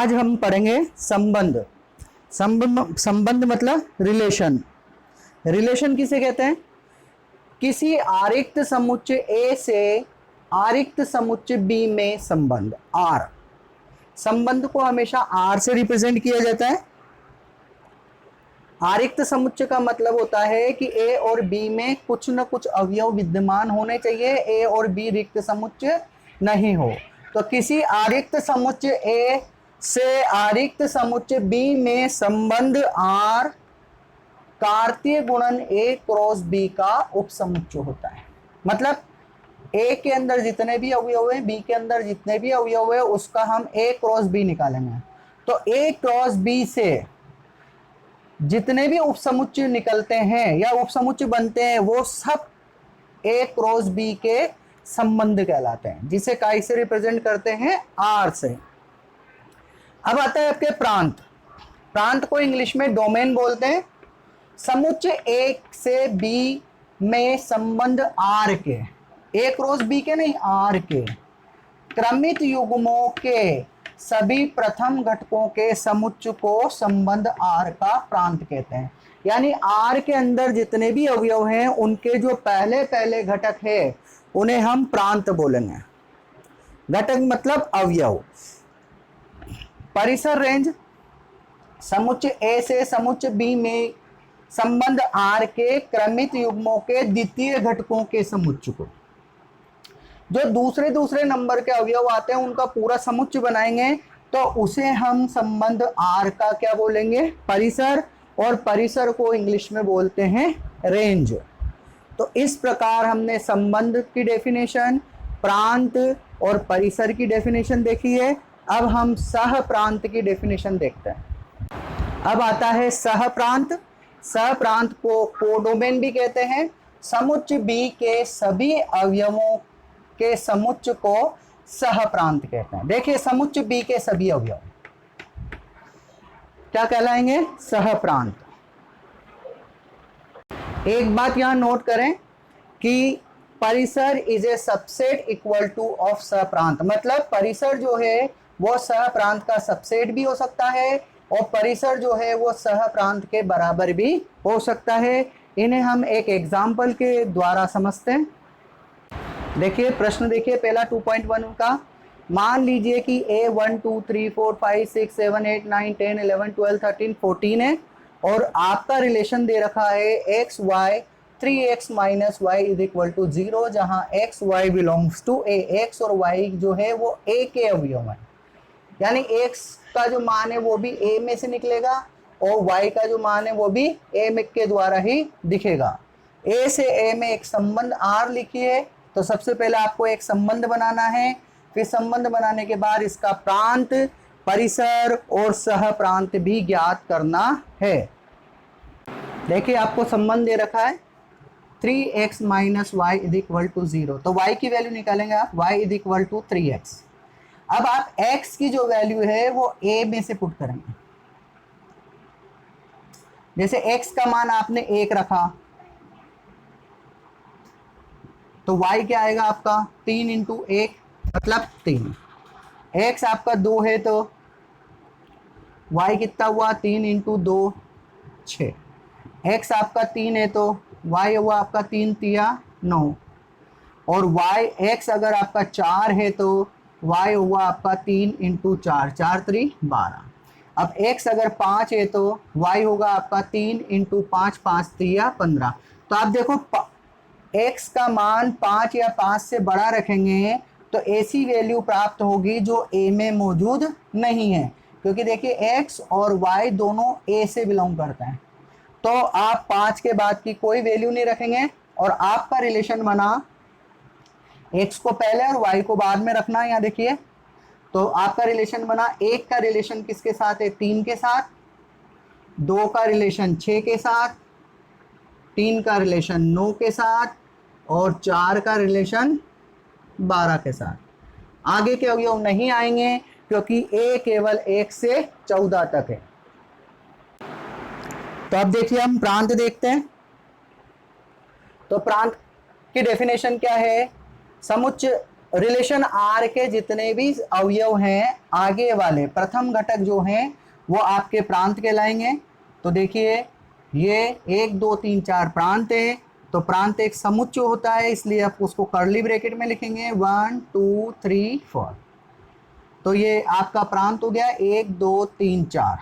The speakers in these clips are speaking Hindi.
आज हम पढ़ेंगे संबंध। संबंध मतलब रिलेशन। रिलेशन किसे कहते हैं? किसी आरिक्त समुच्चय ए से आरिक्त समुच्चय बी में संबंध आर। संबंध को हमेशा आर से रिप्रेजेंट किया जाता है। आरिक्त समुच्चय का मतलब होता है कि ए और बी में कुछ न कुछ अवयव विद्यमान होने चाहिए, ए और बी रिक्त समुच्चय नहीं हो। तो किसी आरिक्त समुच्चय ए से आरिक्त समुच्चय बी में संबंध आर कार्तीय गुणन ए क्रॉस बी का उपसमुच्चय होता है। मतलब ए के अंदर जितने भी अवयव है, बी के अंदर जितने भी अवयव है, उसका हम ए क्रॉस बी निकालेंगे। तो ए क्रॉस बी से जितने भी उपसमुच्चय निकलते हैं या उपसमुच्चय बनते हैं, वो सब ए क्रॉस बी के संबंध कहलाते हैं, जिसे काय से रिप्रेजेंट करते हैं? आर से। अब आता है आपके प्रांत। प्रांत को इंग्लिश में डोमेन बोलते हैं। समुच्चय ए से बी में संबंध आर के, ए क्रॉस बी के नहीं, आर के क्रमित युग्मों के सभी प्रथम घटकों के समुच्चय को संबंध आर का प्रांत कहते हैं। यानी आर के अंदर जितने भी अवयव हैं, उनके जो पहले पहले घटक है, उन्हें हम प्रांत बोलेंगे। घटक मतलब अवयव। परिसर रेंज, समुच्चय ए से समुच्चय बी में संबंध आर के क्रमित युग्मों के द्वितीय घटकों के समुच्चय को, जो दूसरे दूसरे नंबर के अवयव आते हैं, उनका पूरा समुच्चय बनाएंगे, तो उसे हम संबंध आर का क्या बोलेंगे? परिसर। और परिसर को इंग्लिश में बोलते हैं रेंज। तो इस प्रकार हमने संबंध की डेफिनेशन, प्रांत और परिसर की डेफिनेशन देखी है। अब हम सह प्रांत की डेफिनेशन देखते हैं। अब आता है सह प्रांत। सह प्रांत को कोडोमेन भी कहते हैं। समुच्चय बी के सभी अवयवों के समुच्चय को सह प्रांत कहते हैं। देखिए, समुच्चय बी के सभी अवयव क्या कहलाएंगे? सह प्रांत। एक बात यहां नोट करें कि परिसर is a subset equal two of सह प्रांत। मतलब परिसर जो है वो सह प्रांत का सबसेट भी हो सकता है, और परिसर जो है वो सह प्रांत के बराबर भी हो सकता है। इन्हें हम एक एग्जाम्पल के द्वारा समझते हैं। देखिए प्रश्न, देखिए पहला 2.1 का। मान लीजिए कि a 1 2 3 4 5 6 7 8 9 10 11 12 13 14 है, और आपका रिलेशन दे रखा है x y 3x minus y is equal to 0, जहाँ x y belongs to A. X और वाई जो है वो ए के अवयव है, यानी एक्स का जो मान है वो भी ए में से निकलेगा, और वाई का जो मान है वो भी ए में के द्वारा ही दिखेगा। ए से ए में एक संबंध आर लिखिए। तो सबसे पहले आपको एक संबंध बनाना है, फिर संबंध बनाने के बाद इसका प्रांत, परिसर और सह प्रांत भी ज्ञात करना है। देखिए आपको संबंध दे रखा है 3x minus y is equal to 0, तो y की वैल्यू निकालेंगे आप, y is equal to 3x। अब आप x की जो वैल्यू है वो a में से पुट करेंगे। जैसे x का मान आपने 1 रखा, तो y क्या आएगा आपका? 3 इंटू 1 मतलब 3। x आपका 2 है, तो y कितना हुआ? 3 इंटू 2 6। x आपका 3 है, तो y हुआ आपका 3 तिया 9, और x अगर आपका 4 है, तो y हुआ आपका 3 इंटू 4 4 3 12। अब x अगर 5 है, तो y होगा आपका 3 इंटू 5 5 तिया 15। तो आप देखो x का मान 5 या 5 से बड़ा रखेंगे तो ऐसी वैल्यू प्राप्त होगी जो a में मौजूद नहीं है, क्योंकि देखिए x और y दोनों a से बिलोंग करते हैं। तो आप 5 के बाद की कोई वैल्यू नहीं रखेंगे, और आपका रिलेशन बना x को पहले और y को बाद में रखना है। यहाँ देखिए, तो आपका रिलेशन बना 1 का रिलेशन किसके साथ है? 3 के साथ, 2 का रिलेशन 6 के साथ, 3 का रिलेशन 9 के साथ, और 4 का रिलेशन 12 के साथ। आगे के अवयव नहीं आएंगे, क्योंकि a केवल 1 से 14 तक है। तो अब देखिए हम प्रांत देखते हैं। तो प्रांत की डेफिनेशन क्या है? समुच्चय रिलेशन आर के जितने भी अवयव हैं आगे वाले प्रथम घटक जो हैं वो आपके प्रांत कहलाएंगे। तो देखिए ये 1 2 3 4 प्रांत है, तो प्रांत एक समुच्चय होता है, इसलिए आप उसको कर्ली ब्रैकेट में लिखेंगे 1 2 3 4। तो ये आपका प्रांत हो गया 1 2 3 4।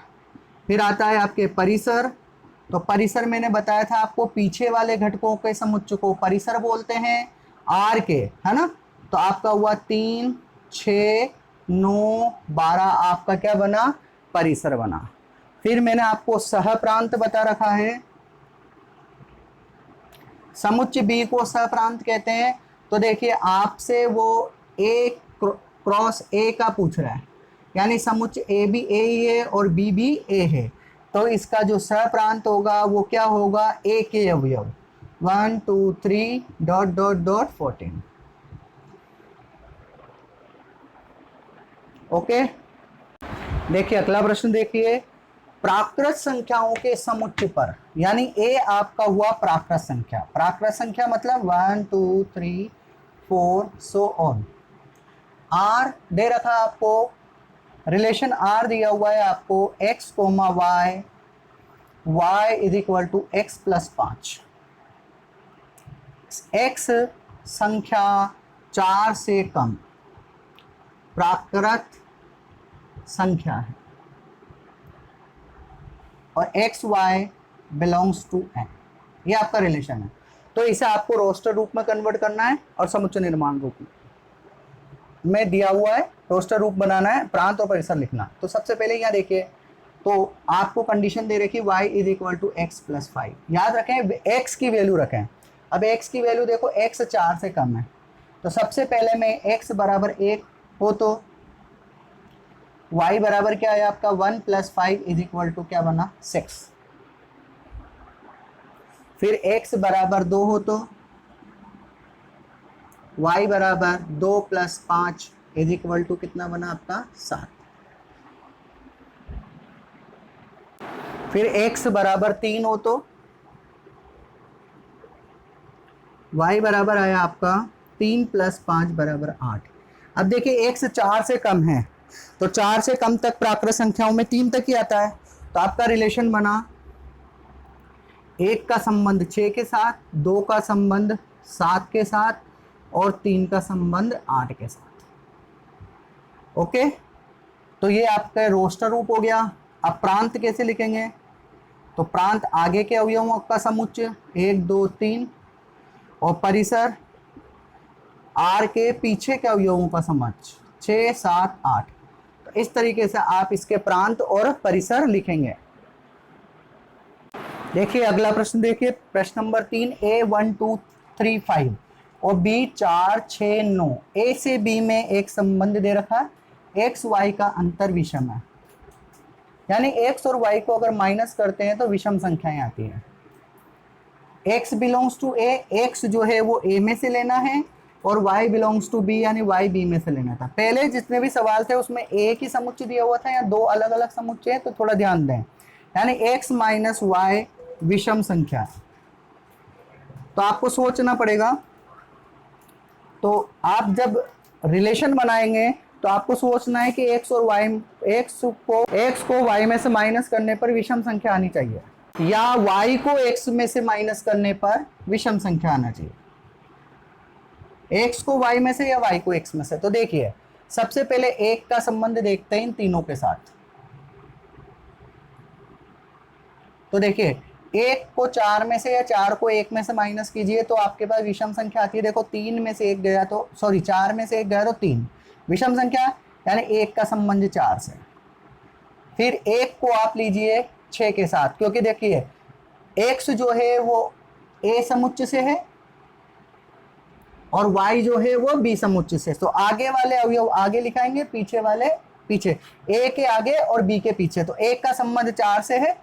फिर आता है आपके परिसर। तो परिसर मैंने बताया था आपको, पीछे वाले घटकों के समुच्चय को परिसर बोलते हैं आर के, है ना। तो आपका हुआ 3 6 9 12 आपका क्या बना, परिसर बना। फिर मैंने आपको सह प्रांत बता रखा है, समुच्चय बी को सह प्रांत कहते हैं। तो देखिए आपसे वो ए क्रॉस ए का पूछ रहा है, यानी समुच्चय ए भी ए ही है और बी भी ए है, तो इसका जो सह प्रांत होगा वो क्या होगा, ए के अवयव 1 2 3 डॉट डॉट डॉट 14। ओके, देखिए अगला प्रश्न देखिए, प्राकृत संख्याओं के समुच्चय पर, यानी ए आपका हुआ प्राकृत संख्या। प्राकृत संख्या मतलब 1 2 3 4 सो ऑन। आर दे रखा आपको, रिलेशन आर दिया हुआ है आपको x, y, y is equal to x plus 5। x संख्या 4 से कम प्राकृत संख्या है और x y belongs to N, ये आपका रिलेशन है। तो इसे आपको रोस्टर रूप में कन्वर्ट करना है और समुच्चय निर्माण रूप में दिया हुआ है, रोस्टर रूप बनाना है, प्रांत और परिसर लिखना। तो सबसे पहले यहाँ देखिए, तो आपको कंडीशन दे रखी y is equal to x plus 5। याद रखें x की वैल्यू रखें। अब x की वैल्यू देखो, x 4 से कम है, तो सबसे पहले मैं x बराबर 1 हो तो y बराबर क्या है आपका 1 प्लस 5 इज इक्वल टू क्या बना 6। फिर x बराबर 2 हो तो y बराबर 2 प्लस 5 इज इक्वल टू कितना बना आपका 7। फिर x बराबर 3 हो तो y बराबर आया आपका 3 प्लस 5 बराबर 8। अब देखिए x 4 से कम है, तो 4 से कम तक प्राकृत संख्याओं में 3 तक ही आता है। तो आपका रिलेशन बना 1 का संबंध 6 के साथ, 2 का संबंध 7 के साथ और 3 का संबंध 8 के साथ। ओके, तो ये आपका रोस्टर रूप हो गया। अब प्रांत कैसे लिखेंगे, तो प्रांत आगे के अवयवों का समुच्चय 1 2 3 और परिसर आर के पीछे के अवयवों का समुच्चय 6 7 8। तो इस तरीके से आप इसके प्रांत और परिसर लिखेंगे। देखिए अगला प्रश्न देखिए, प्रश्न नंबर 3, A 1 2 3 5 और B 4 6 9। ए से बी में एक संबंध दे रखा है, एक्स वाई का अंतर विषम है, यानी एक्स और वाई को अगर माइनस करते हैं तो विषम संख्याएं आती हैं। X belongs to A, x जो है वो ए में से लेना है और y बिलोंग्स टू बी, यानी y b में से लेना था। पहले जितने भी सवाल थे उसमें एक ही समुच्चय दिया हुआ था या दो अलग अलग समुच्चय है, तो थोड़ा ध्यान दें, यानी x माइनस वाई विषम संख्या है। तो आपको सोचना पड़ेगा, तो आप जब रिलेशन बनाएंगे तो आपको सोचना है कि x और y, x को y में से माइनस करने पर विषम संख्या आनी चाहिए या y को x में से माइनस करने पर विषम संख्या आना चाहिए, x को y में से या y को x में से। तो देखिए सबसे पहले एक का संबंध देखते हैं इन तीनों के साथ। तो देखिए एक को 4 में से या 4 को 1 में से माइनस कीजिए तो आपके पास विषम संख्या आती है। देखो 3 में से 1 गया तो, सॉरी 4 में से 1 गया तो 3 विषम संख्या, यानी 1 का संबंध 4 से। फिर 1 को आप लीजिए 6 के साथ, क्योंकि देखिए x जो है वो a समुच्चय से है और y जो है वो b समुच्चय से। तो आगे वाले अवयव आगे लिखाएंगे, पीछे वाले पीछे, a के आगे और b के पीछे। तो 1 का संबंध 4 से है।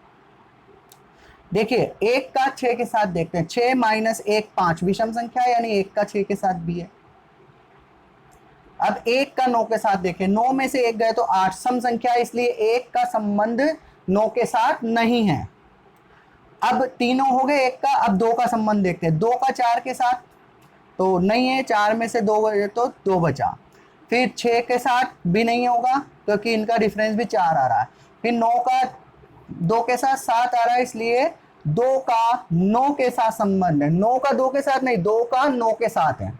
देखिए 1 का 6 के साथ देखते हैं, 6 माइनस 1 5 विषम संख्या, यानी 1 का 6 के साथ भी है। अब 1 का 9 के साथ देखें, 9 में से 1 गए तो 8 सम संख्या, इसलिए 1 का संबंध 9 के साथ नहीं है। अब तीनों हो गए 1 का, अब 2 का संबंध देखते हैं, 2 का 4 के साथ, तो नहीं है, 4 में से 2 गए तो 2 बचा। फिर 6 के साथ भी नहीं होगा क्योंकि इनका डिफरेंस भी 4 आ रहा है। फिर 9 का 2 के साथ 7 आ रहा है, इसलिए 2 का 9 के साथ संबंध है। 9 का 2 के साथ नहीं, 2 का 9 के साथ है।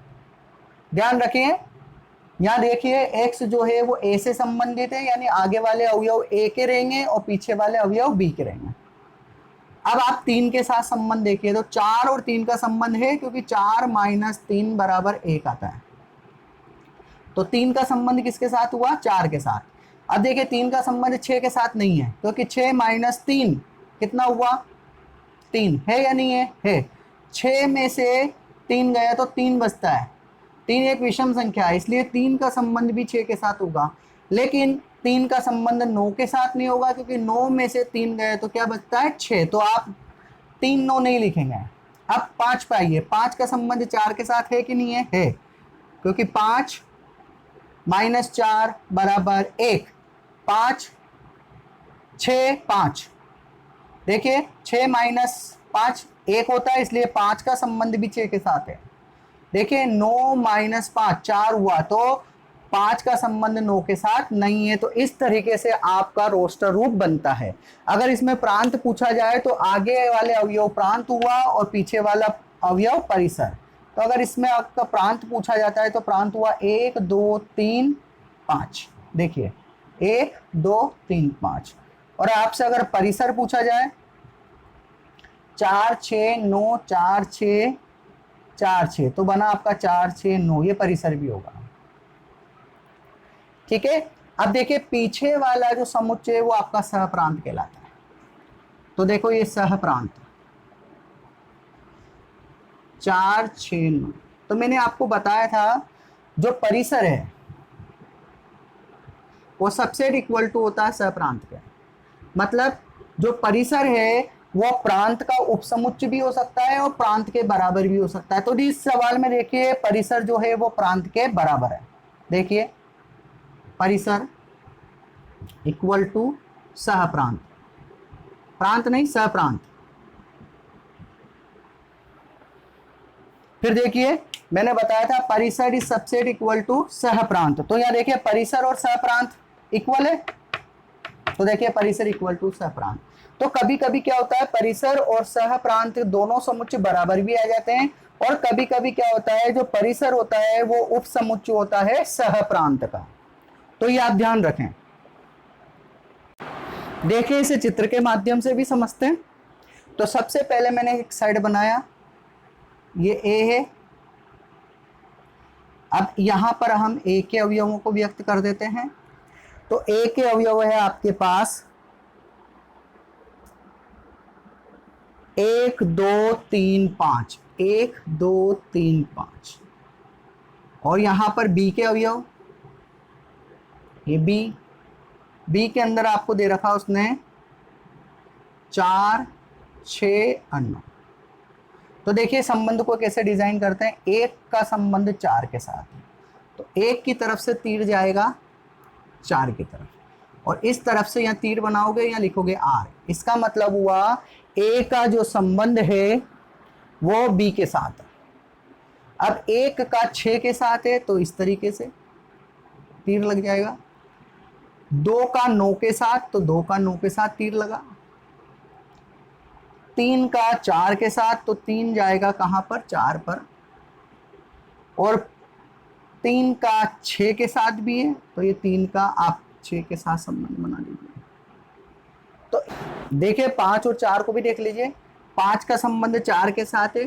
ध्यान रखिए, यहाँ देखिए x जो है वो a से संबंधित है, यानी आगे वाले अवयव a के रहेंगे और पीछे वाले अवयव b के रहेंगे। अब आप 3 के साथ संबंध देखिए, तो 4 और 3 का संबंध है क्योंकि 4 माइनस 3 बराबर 1 आता है। तो 3 का संबंध किसके साथ हुआ? 4 के साथ। अब देखिए 3 का संबंध 6 के साथ नहीं है क्योंकि 6 माइनस 3 कितना हुआ? 3 है या नहीं है? है। 6 में से 3 गया तो 3 बचता है। 3 एक विषम संख्या है, इसलिए 3 का संबंध भी 6 के साथ होगा। लेकिन 3 का संबंध 9 के साथ नहीं होगा क्योंकि 9 में से 3 गए तो क्या बचता है? 6। तो आप 3 9 नहीं लिखेंगे। अब 5 पे आइए, 5 का संबंध 4 के साथ है कि नहीं है? है, क्योंकि 5 माइनस 4 बराबर 1। 5 6 5, देखिए 6 माइनस 5 1 होता है, इसलिए 5 का संबंध भी 6 के साथ है। देखिए 9 माइनस 5 4 हुआ, तो 5 का संबंध 9 के साथ नहीं है। तो इस तरीके से आपका रोस्टर रूप बनता है। अगर इसमें प्रांत पूछा जाए तो आगे वाले अवयव प्रांत हुआ और पीछे वाला अवयव परिसर। तो अगर इसमें आपका प्रांत पूछा जाता है तो प्रांत हुआ 1 2 3 5। देखिए 1 2 3 5। और आपसे अगर परिसर पूछा जाए 4 6 9 4 6 4 6, तो बना आपका 4 6 9, ये परिसर भी होगा। ठीक है। अब देखिए पीछे वाला जो समुच्चय वो आपका सहप्रांत कहलाता है। तो देखो ये सहप्रांत 4 6 9। तो मैंने आपको बताया था जो परिसर है वो सबसेट इक्वल टू होता है सहप्रांत के। मतलब जो परिसर है वो प्रांत का उपसमुच्चय भी हो सकता है और प्रांत के बराबर भी हो सकता है। तो इस सवाल में देखिए परिसर जो है वो प्रांत के बराबर है। देखिए परिसर इक्वल टू सहप्रांत, प्रांत नहीं सहप्रांत। फिर देखिए मैंने बताया था परिसर इज सबसेट इक्वल टू सहप्रांत। तो यहां देखिए परिसर और सहप्रांत इक्वल है, तो देखिए परिसर इक्वल टू सहप्रांत। तो कभी कभी क्या होता है परिसर और सहप्रांत दोनों समुच्चय बराबर भी आ जाते हैं, और कभी कभी क्या होता है जो परिसर होता है वो उप समुच्चय होता है सहप्रांत का। तो ये आप ध्यान रखें। देखिए इसे चित्र के माध्यम से भी समझते हैं। तो सबसे पहले मैंने एक साइड बनाया, ये ए है। अब यहां पर हम ए के अवयवों को व्यक्त कर देते हैं। तो ए के अवयव है आपके पास 1 2 3 5, 1 2 3 5। और यहां पर बी के अवयव, ये बी के अंदर आपको दे रखा उसने 4 6 और 9। तो देखिए संबंध को कैसे डिजाइन करते हैं। 1 का संबंध 4 के साथ है, तो 1 की तरफ से तीर जाएगा 4 की तरफ, और इस तरफ से यहाँ तीर बनाओगे या लिखोगे R। इसका मतलब हुआ A का जो संबंध है वो B के साथ है। अब 1 का 6 के साथ है तो इस तरीके से तीर लग जाएगा। 2 का 9 के साथ, तो 2 का 9 के साथ तीर लगा। 3 का 4 के साथ, तो 3 जाएगा कहां पर? 4 पर। और 3 का 6 के साथ भी है, तो ये 3 का आप 6 के साथ संबंध बना लीजिए। तो देखिए 5 और 4 को भी देख लीजिए। 5 का संबंध 4 के साथ है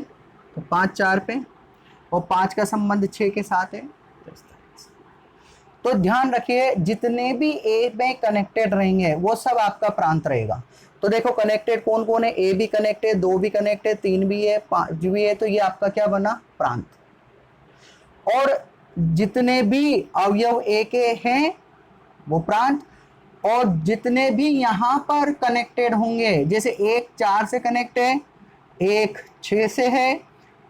तो 5 4 पे, और 5 का संबंध 6 के साथ है। तो ध्यान रखिए जितने भी ए में कनेक्टेड रहेंगे वो सब आपका प्रांत रहेगा। तो देखो कनेक्टेड कौन कौन है? ए भी कनेक्टेड, 2 भी कनेक्टेड, 3 भी है, 5 भी है, तो ये आपका क्या बना? प्रांत। और जितने भी अवयव ए के हैं वो प्रांत, और जितने भी यहां पर कनेक्टेड होंगे, जैसे 1 4 से कनेक्ट है, 1 6 से है,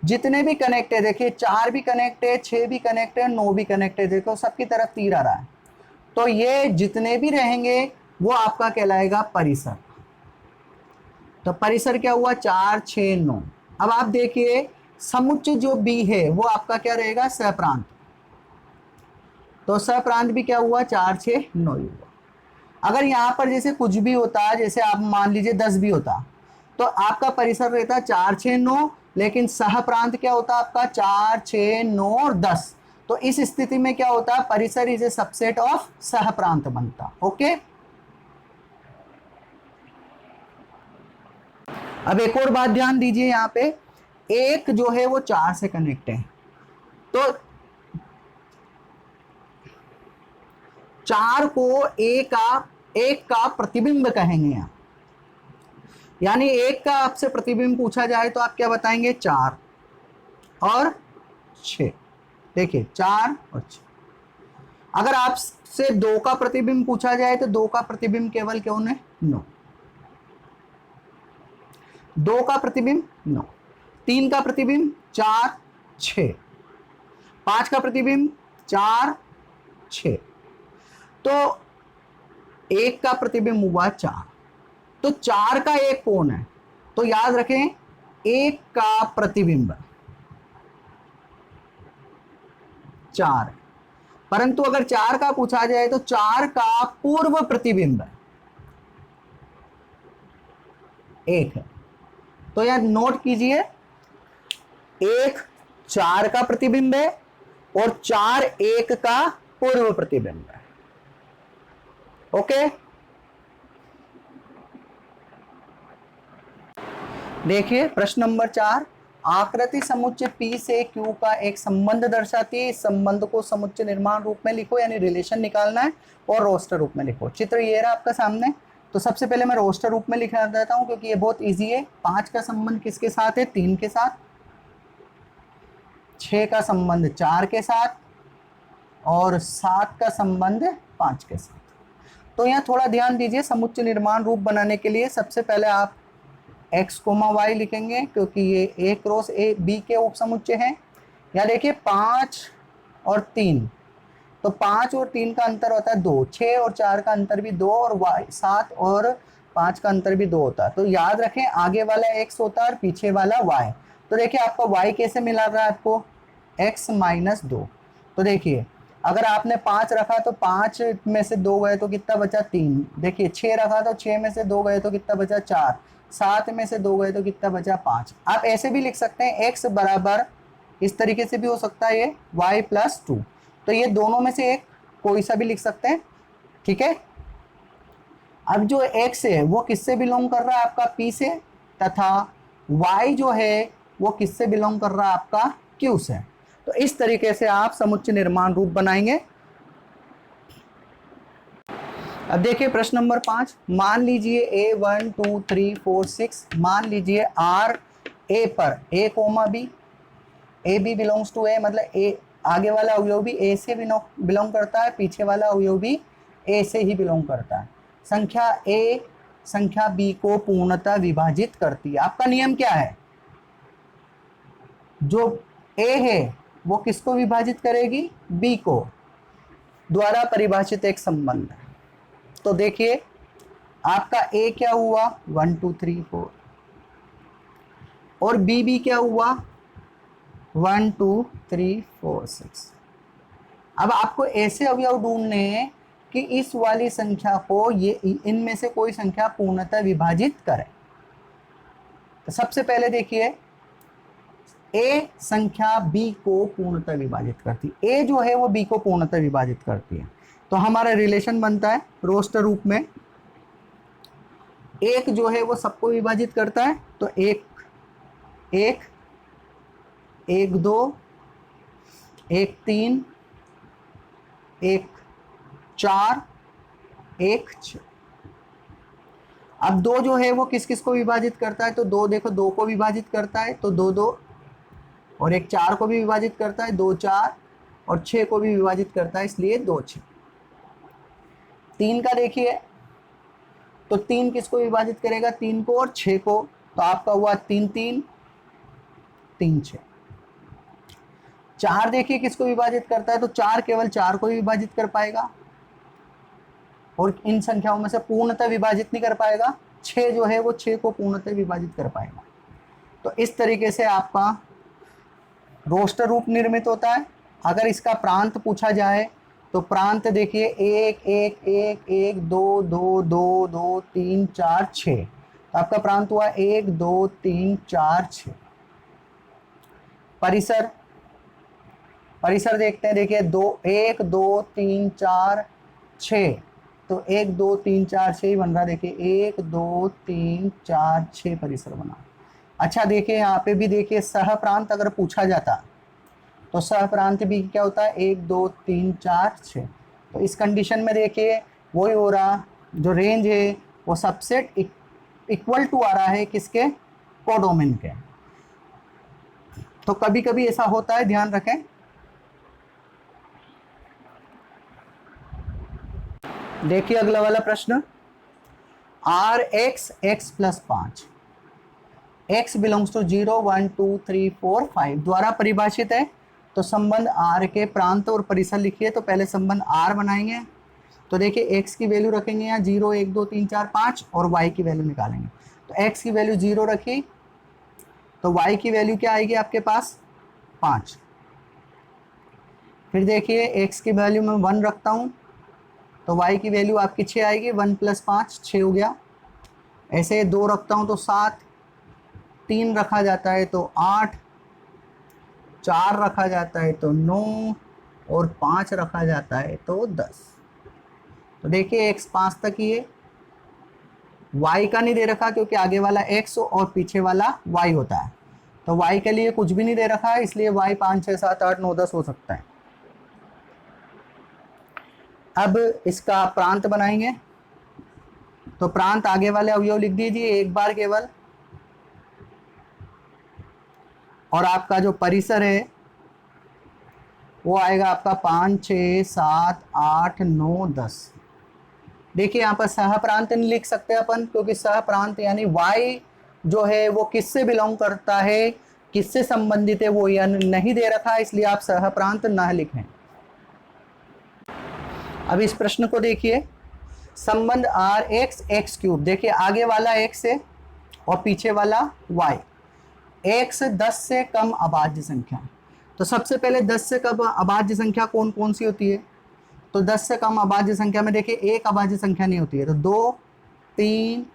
जितने भी कनेक्ट है, देखिए 4 भी कनेक्ट है, 6 भी कनेक्ट है, 9 भी कनेक्ट है, देखो सबकी तरफ तीर आ रहा है। तो ये जितने भी रहेंगे वो आपका कहलाएगा परिसर। तो परिसर क्या हुआ? 4 6 9। अब आप देखिए समुच्चय जो बी है वो आपका क्या रहेगा, सहप्रांत। तो सहप्रांत भी क्या हुआ, 4 6 9 ही हुआ। अगर यहाँ पर जैसे कुछ भी होता, जैसे आप मान लीजिए 10 भी होता, तो आपका परिसर रहता 4 6 9, लेकिन सह प्रांत क्या होता आपका 4 6 9 और 10। तो इस स्थिति में क्या होता, परिसर इज ए सबसेट ऑफ सह प्रांत बनता। ओके, अब एक और बात ध्यान दीजिए, यहाँ पे एक जो है वो 4 से कनेक्ट है, तो 4 को एक का प्रतिबिंब कहेंगे आप। यानी एक का आपसे प्रतिबिंब पूछा जाए तो आप क्या बताएंगे, 4 और 6। देखिए 4 और 6। अगर आपसे 2 का प्रतिबिंब पूछा जाए तो 2 का प्रतिबिंब केवल कौन है, 9। 2 का प्रतिबिंब 9, 3 का प्रतिबिंब 4 6, 5 का प्रतिबिंब 4 6, तो एक का प्रतिबिंब हुआ 4। तो 4 का एक कौन है, तो याद रखें एक का प्रतिबिंब 4, परंतु अगर 4 का पूछा जाए तो 4 का पूर्व प्रतिबिंब 1 है। तो यह नोट कीजिए, 1 4 का प्रतिबिंब है और 4 1 का पूर्व प्रतिबिंब है। ओके, देखिए प्रश्न नंबर 4, आकृति समुच्चय P से Q का एक संबंध दर्शाती है। इस संबंध को समुच्चय निर्माण रूप में लिखो, यानी रिलेशन निकालना है, और रोस्टर रूप में लिखो। चित्र ये रहा आपका सामने। तो सबसे पहले मैं रोस्टर रूप में लिखना देता हूं क्योंकि ये बहुत इजी है। 5 का संबंध किसके साथ है, 3 के साथ। 6 का संबंध 4 के साथ, और 7 का संबंध 5 के साथ। तो यहाँ थोड़ा ध्यान दीजिए, समुच्चय निर्माण रूप बनाने के लिए सबसे पहले आप x, y लिखेंगे क्योंकि ये a क्रॉस a b के उप समुच्चय हैं। यहाँ देखिए 5 और 3, तो 5 और 3 का अंतर होता है 2, 6 और 4 का अंतर भी 2, और y 7 और 5 का अंतर भी 2 होता है। तो याद रखें आगे वाला x होता है और पीछे वाला y। तो देखिए आपका y कैसे मिला रहा है आपको, x - 2। तो देखिए अगर आपने 5 रखा तो 5 में से 2 गए तो कितना बचा, 3। देखिए 6 रखा तो 6 में से 2 गए तो कितना बचा, 4। 7 में से 2 गए तो कितना बचा, 5। आप ऐसे भी लिख सकते हैं, x बराबर, इस तरीके से भी हो सकता है ये y + 2। तो ये दोनों में से एक कोई सा भी लिख सकते हैं, ठीक है। अब जो x है वो किससे बिलोंग कर रहा है, आपका P से, तथा y जो है वो किससे बिलोंग कर रहा है, आपका Q से। तो इस तरीके से आप समुच्चय निर्माण रूप बनाएंगे। अब देखिए प्रश्न नंबर 5, मान लीजिए a 1 2 3 4 6, मान लीजिए r a पर a, b, a b belongs to a, मतलब a आगे वाला अवयव भी a से बिलोंग करता है, पीछे वाला अवयव भी a से ही बिलोंग करता है। संख्या a संख्या b को पूर्णतः विभाजित करती है। आपका नियम क्या है, जो a है वो किसको विभाजित करेगी, b को, द्वारा परिभाषित एक संबंध है। तो देखिए आपका a क्या हुआ, 1 2 3 4, और b भी क्या हुआ, 1 2 3 4 6। अब आपको ऐसे अवयव ढूंढने हैं कि इस वाली संख्या को ये इनमें से कोई संख्या पूर्णतः विभाजित करे। तो सबसे पहले देखिए a संख्या b को पूर्णतः विभाजित करती है, a जो है वो b को पूर्णतः विभाजित करती है। तो हमारा रिलेशन बनता है रोस्टर रूप में, एक जो है वो सबको विभाजित करता है। तो 1 1 1 2 1 3 1 4 1 6। अब 2 जो है वो किस किस को विभाजित करता है, तो 2 देखो 2 को विभाजित करता है, तो 2 2, और 1 4 को भी विभाजित करता है, 2 4, और 6 को भी विभाजित करता है, इसलिए 2 6। 3 का देखिए, तो 3 किसको विभाजित करेगा, 3 को और 6 को, तो आपका हुआ 3 3 3 6। 4 देखिए किसको विभाजित करता है, तो 4 केवल 4 को ही विभाजित कर पाएगा, और इन संख्याओं में से पूर्णतः विभाजित नहीं कर पाएगा। 6 जो है वो 6 को पूर्णतः विभाजित कर पाएगा। तो इस तरीके से आपका रोस्टर रूप निर्मित होता है। अगर इसका प्रांत पूछा जाए तो प्रांत देखिए 1 1 1 1 2 2 2 2 3 4 6, तो आपका प्रांत हुआ 1 2 3 4 6। परिसर, परिसर देखते हैं, देखिए 2 1 2 3 4 6, तो 1 2 3 4 6 ही बन रहा है। देखिए 1 2 3 4 6 परिसर बना। अच्छा देखिए यहाँ पे भी देखिए सह प्रांत अगर पूछा जाता तो सह प्रांत भी क्या होता है 1 2 3 4 6। तो इस कंडीशन में देखिए वही हो रहा, जो रेंज है वो सबसेट इक्वल टू आ रहा है किसके, कोडोमेन के। तो कभी कभी ऐसा होता है, ध्यान रखें। देखिए अगला वाला प्रश्न, R x x plus 5 x belongs to 0 1 2 3 4 5 द्वारा परिभाषित है। तो संबंध r के प्रांत और परिसर लिखिए। तो पहले संबंध r बनाएंगे। तो देखिए x की वैल्यू रखेंगे यहाँ 0 1 2 3 4 5 और y की वैल्यू निकालेंगे। तो x की वैल्यू 0 रखी तो y की वैल्यू क्या आएगी आपके पास 5। फिर देखिए x की वैल्यू मैं 1 रखता हूँ तो y की वैल्यू आपकी 6 आएगी। 1 + 5 6 हो गया। ऐसे 2 रखता हूँ तो 7, 3 रखा जाता है तो 8, 4 रखा जाता है तो 9 और 5 रखा जाता है तो 10। तो देखिए x 5 तक ही है, y का नहीं दे रखा क्योंकि आगे वाला x और पीछे वाला y होता है। तो y के लिए कुछ भी नहीं दे रखा है, इसलिए y 5 6 7 8 9 10 हो सकता है। अब इसका प्रांत बनाएंगे। तो प्रांत आगे वाले अवयव लिख दीजिए एक बार केवल, और आपका जो परिसर है वो आएगा आपका 5 6 7 8 9 10। देखिए यहाँ पर सह प्रांत नहीं लिख सकते अपन क्योंकि सह प्रांत यानी y जो है वो किससे बिलोंग करता है, किससे संबंधित है वो यह नहीं दे रखा है, इसलिए आप सह प्रांत न लिखें। अब इस प्रश्न को देखिए, संबंध r x x क्यूब, देखिए आगे वाला x है और पीछे वाला y। x 10 से कम अभाज्य संख्या। तो सबसे पहले 10 से कम अभाज्य संख्या कौन कौन सी होती है। तो 10 से कम अभाज्य संख्या में देखिए एक अभाज्य संख्या नहीं होती है। तो 2 3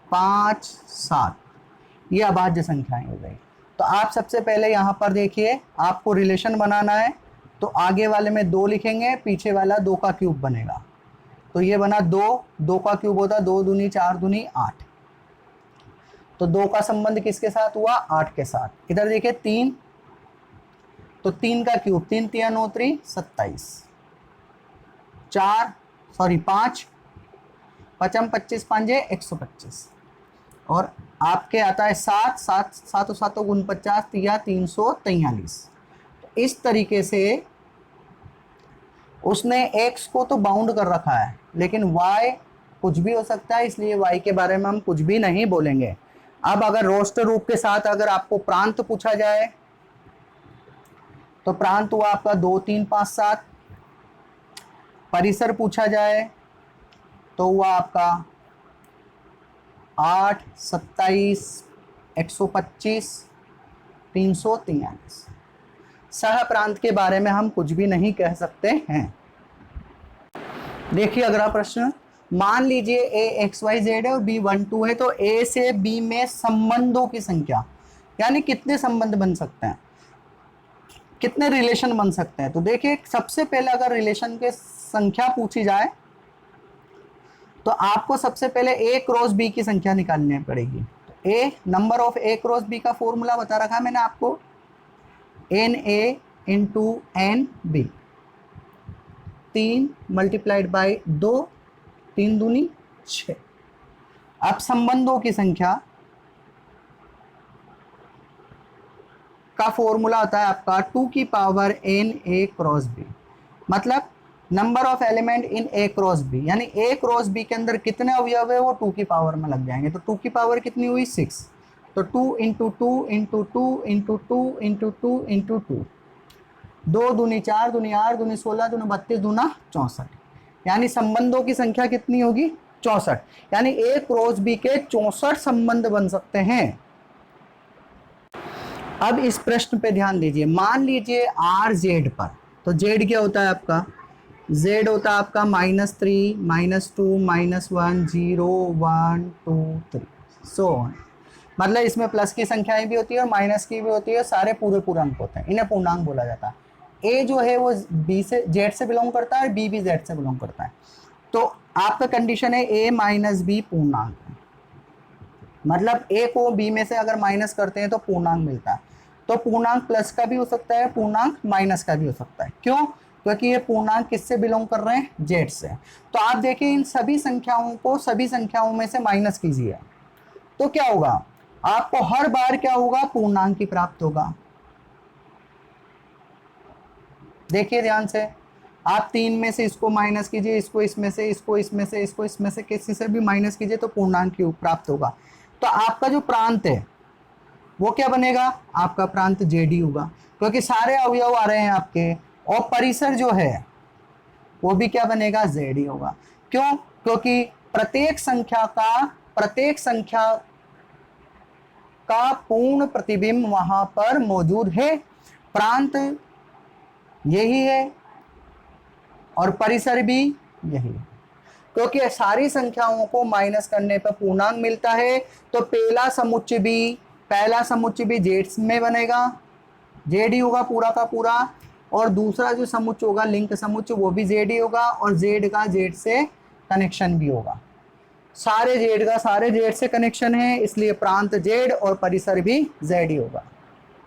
5 7 ये अभाज्य संख्याएं हो गई। तो आप सबसे पहले यहाँ पर देखिए आपको रिलेशन बनाना है। तो आगे वाले में 2 लिखेंगे, पीछे वाला 2 का क्यूब बनेगा। तो ये बना 2, 2 का क्यूब होता 2 दूनी 4 दूनी 8। तो 2 का संबंध किसके साथ हुआ 8 के साथ। इधर देखिए 3, तो 3 का क्यूब 3 3 9 3 27, 5 5 25 5 125 और आपके आता है 7 7 7 7 49 या 343। तो इस तरीके से उसने x को तो बाउंड कर रखा है लेकिन y कुछ भी हो सकता है, इसलिए y के बारे में हम कुछ भी नहीं बोलेंगे। अब अगर रोस्टर रूप के साथ अगर आपको प्रांत पूछा जाए तो प्रांत हुआ आपका 2 3 5 7। परिसर पूछा जाए तो हुआ आपका 8 27 125 343। सह प्रांत के बारे में हम कुछ भी नहीं कह सकते हैं। देखिए अगला प्रश्न, मान लीजिए a x y z है और b 1 2 है। तो a से b में संबंधों की संख्या यानी कितने संबंध बन सकते हैं, कितने रिलेशन बन सकते हैं। तो देखिए सबसे पहले अगर रिलेशन के संख्या पूछी जाए तो आपको सबसे पहले a क्रॉस b की संख्या निकालनी पड़ेगी। तो a number of a cross b का फॉर्मूला बता रखा है मैंने आपको, NA into NB, 3 multiplied by 2, 3 दूनी 6। अब संबंधों की संख्या का फॉर्मूला होता है आपका 2 की पावर NA क्रॉस B, मतलब number of element in A cross B, यानी A क्रॉस B के अंदर कितने अवयव है वो 2 की पावर में लग जाएंगे। तो 2 की पावर कितनी हुई 6। तो 2 into 2 into 2 into 2 into 2 into 2, 2 दूनी 4 दूनी 8 दूनी 16 दूनी 32 दूना 64, यानी संबंधों की संख्या कितनी होगी 64। यानी A क्रॉस B के 64 संबंध बन सकते हैं। अब इस प्रश्न पे ध्यान दीजिए, मान लीजिए आर जेड पर, तो जेड क्या होता है आपका, जेड होता है आपका -3, -2, -1, 0, 1, 2, 3 सो ऑन। मतलब इसमें प्लस की संख्याएं भी होती है और माइनस की भी होती है, सारे पूरे पूरे अंक होते हैं, इन्हें पूर्णांक बोला जाता है। ए जो है वो बी से जेड से बिलोंग करता है, बी भी जेड से बिलोंग करता है। तो आपका कंडीशन है ए माइनस बी पूर्णांक, मतलब ए को बी में से अगर माइनस करते हैं तो पूर्णांक मिलता है। तो पूर्णांक प्लस का भी हो सकता है, पूर्णांक माइनस का भी हो सकता है। क्यों? क्योंकि ये पूर्णांक किससे बिलोंग कर रहे हैं, जेड से। तो आप देखिए इन सभी संख्याओं को सभी संख्याओं में से माइनस कीजिए, तो क्या होगा, आपको हर बार क्या होगा, पूर्णांक ही प्राप्त होगा। देखिए ध्यान से, आप 3 में से इसको माइनस कीजिए, इसको इसमें से, इसको इसमें से, इसको इसमें से, किसी से भी माइनस कीजिए तो पूर्णांक ही प्राप्त होगा। तो आपका जो प्रांत है वो क्या बनेगा, आपका प्रांत जेडी होगा, क्योंकि सारे अवयव आ रहे हैं आपके, और परिसर जो है वो भी क्या बनेगा, जेड ही होगा। क्यों? क्योंकि प्रत्येक संख्या का पूर्ण प्रतिबिंब वहां पर मौजूद है, प्रांत यही है और परिसर भी यही है। क्योंकि सारी संख्याओं को माइनस करने पर पूर्णांक मिलता है, तो पहला समुच्चय भी जेड में बनेगा, जेड ही होगा पूरा का पूरा, और दूसरा जो समुच्चय होगा लिंक समुच्चय वो भी जेड ही होगा, और जेड का जेड से कनेक्शन भी होगा। सारे जेड से कनेक्शन है, इसलिए प्रांत जेड और परिसर भी जेड ही होगा।